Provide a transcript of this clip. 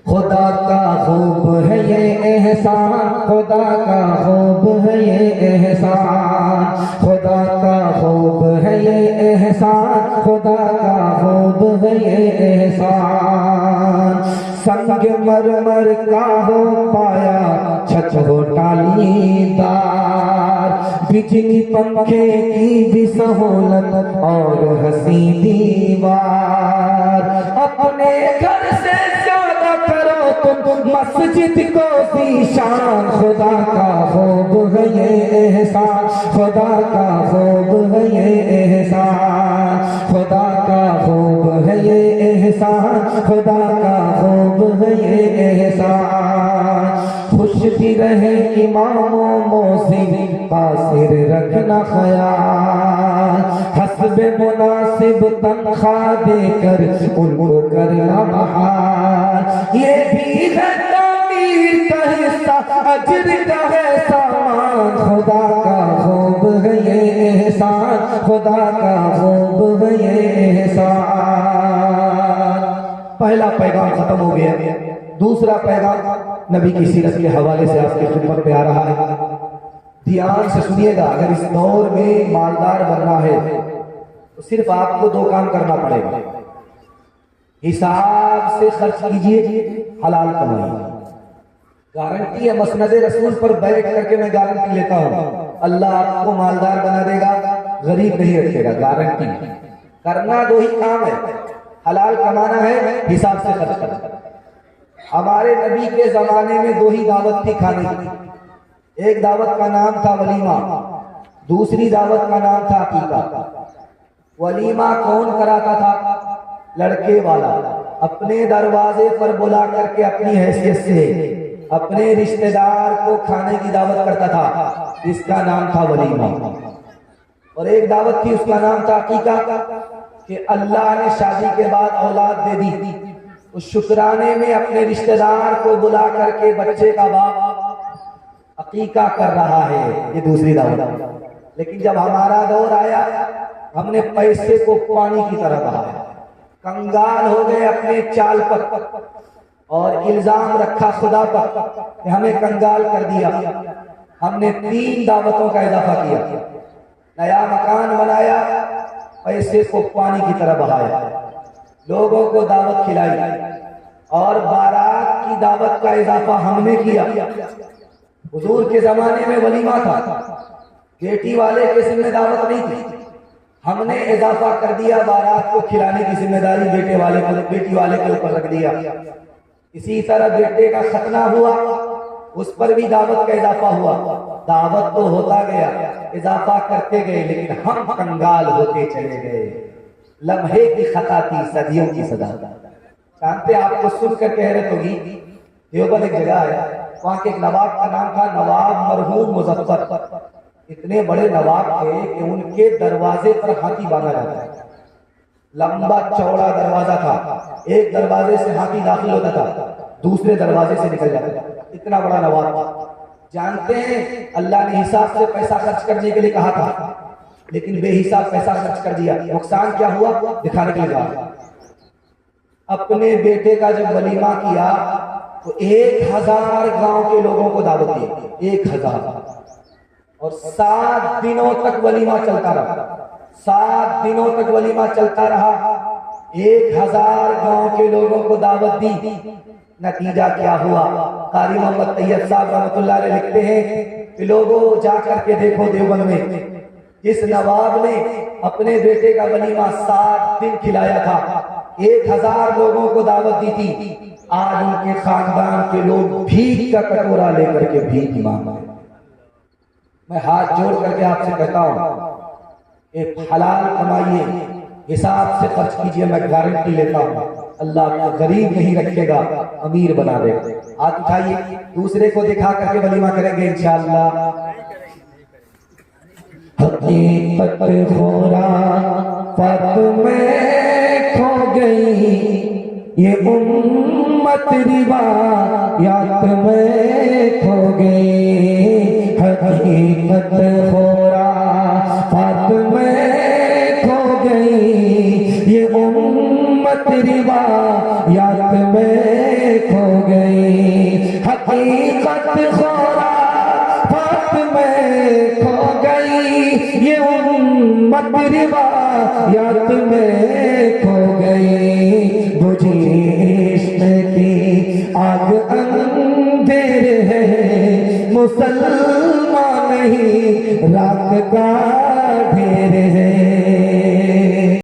خدا کا خوب ہے یہ احسان، خدا کا خوب ہے یہ احسان، خدا کا خوب ہے یہ احسان، خدا کا خوب ہے یہ احسان۔ سنگ مرمر کا ہو پایا، چھت ہو ٹالی دار، بجلی پنکھے کی بھی سہولت اور حسین دیوار۔ اپنے گھر سے زیادہ کرو تم مسجد کو ذیشان، خدا کا خوب ہے یہ احسان، خدا کا خوب ہے یہ احسان، خدا کا خوب ہے یہ احسان، خدا کا خوب ہے یہ احسان۔ خوش بھی رہے امام و موذن، قاصر رکھنا خیال، حسب مناسب تنخواہ دے کر ان کو کرنا بحال۔ یہ بھی ہے تعمیر کا حصہ، اجر کا ہے سامان، خدا کا خوب ہے یہ احسان، خدا کا خوب ہے یہ احسان۔ پہلا پیغام ختم ہو گیا، دوسرا پیغام نبی کی سیرت کے حوالے سے آپ کی خدمت میں آ رہا ہے۔ دھیان سے سنیے گا، اگر اس دور میں مالدار بننا ہے تو صرف آپ کو دو کام کرنا پڑے گا، حساب سے خرچ کیجئے، حلال کمائیے۔ گارنٹی ہے، مسند رسول پر بیٹھ کر کے میں گارنٹی لیتا ہوں، اللہ آپ کو مالدار بنا دے گا، غریب نہیں رکھے گا، گارنٹی۔ کرنا دو ہی کام ہے، حلال کمانا ہے، حساب سے خرچ کرنا۔ ہمارے نبی کے زمانے میں دو ہی دعوت تھی کھانے کی، ایک دعوت کا نام تھا ولیمہ، دوسری دعوت کا نام تھا عقیقہ۔ ولیمہ کون کراتا تھا؟ لڑکے والا، اپنے دروازے پر بلا کر کے اپنی حیثیت سے اپنے رشتہ دار کو کھانے کی دعوت کرتا تھا، جس کا نام تھا ولیمہ۔ اور ایک دعوت تھی، اس کا نام تھا عقیقہ، کہ اللہ نے شادی کے بعد اولاد دے دی، اس شکرانے میں اپنے رشتہ دار کو بلا کر کے بچے کا باپ عقیقہ کر رہا ہے، یہ دوسری دعوت۔ لیکن جب ہمارا دور آیا، ہم نے پیسے کو پانی کی طرح بہایا، کنگال ہو گئے اپنے چال پر، اور الزام رکھا خدا پر کہ ہمیں کنگال کر دیا۔ ہم نے 3 دعوتوں کا اضافہ کیا، نیا مکان بنایا، پیسے کو پانی کی طرح بہایا، لوگوں کو دعوت کھلائی، اور بارات کی دعوت کا اضافہ ہم نے کیا۔ حضور کے زمانے میں ولیمہ تھا، بیٹی والے کے ذمہ دعوت نہیں تھی، ہم نے اضافہ کر دیا، بارات کو کھلانے کی ذمہ داری بیٹی والے کے اوپر رکھ دیا۔ اسی طرح بیٹے کا ختنہ ہوا، اس پر بھی دعوت کا اضافہ ہوا۔ دعوت تو ہوتا گیا، اضافہ کرتے گئے، لیکن ہم کنگال ہوتے چلے گئے۔ لمحے کی خطا تھی، صدیوں کی سزا۔ جانتے آپ کو سن کر کہہ رہے ہوگی، دیوبند ایک جگہ ہے، وہاں کے ایک نواب کا نام تھا نواب مرحوم مظفر۔ اتنے بڑے نواب تھے کہ ان کے دروازے پر ہاتھی باندھا جاتا ہے، لمبا چوڑا دروازہ تھا، ایک دروازے سے ہاتھی داخل ہوتا تھا، دوسرے دروازے سے نکل جاتا تھا، اتنا بڑا نواب تھا۔ جانتے ہیں اللہ نے حساب سے پیسہ خرچ کرنے کے لیے کہا تھا، لیکن بے حساب پیسہ خرچ کر دیا۔ نقصان کیا ہوا؟ دکھانے کے لیے کہا۔ اپنے بیٹے کا جب ولیمہ کیا تو 1000 گاؤں کے لوگوں کو دعوت دی، 1000، اور 7 دنوں تک ولیمہ چلتا رہا، 7 دنوں تک ولیمہ چلتا رہا، 1000 گاؤں کے لوگوں کو دعوت دی۔ نتیجہ کیا ہوا؟ قاری محمد طیب صاحب رحمۃ اللہ علیہ لکھتے ہیں کہ لوگوں جا کر کے دیکھو، دیوبند میں جس نواب نے اپنے بیٹے کا ولیمہ 7 دن کھلایا تھا، 1000 لوگوں کو دعوت دی تھی، آج ان کے خاندان کے لوگ بھیک کا کٹورا لے کر کے بھیک مانگ رہے ہیں۔ میں ہاتھ جوڑ کر کے آپ سے کہتا ہوں، ایک حلال کمائیے، حساب سے خرچ کیجئے، میں گارنٹی لیتا ہوں اللہ آپ کو غریب نہیں رکھے گا، امیر بنا دے گا۔ ہاتھ اٹھائیے، دوسرے کو دکھا کر کے ولیمہ کریں گے انشاءاللہ۔ حقیقت خورا فت میں کھو گئی، یہ امت روایات میں کھو گئی، حقیقت خورا فت میں کھو گئی، یہ امت روایات میں کھو خرافات میں کھو گئی، یہ امت روایات میں کھو گئی، بجھی عشق کی آگ اندھیر ہے، مسلمان نہیں راک کا ڈھیر ہے۔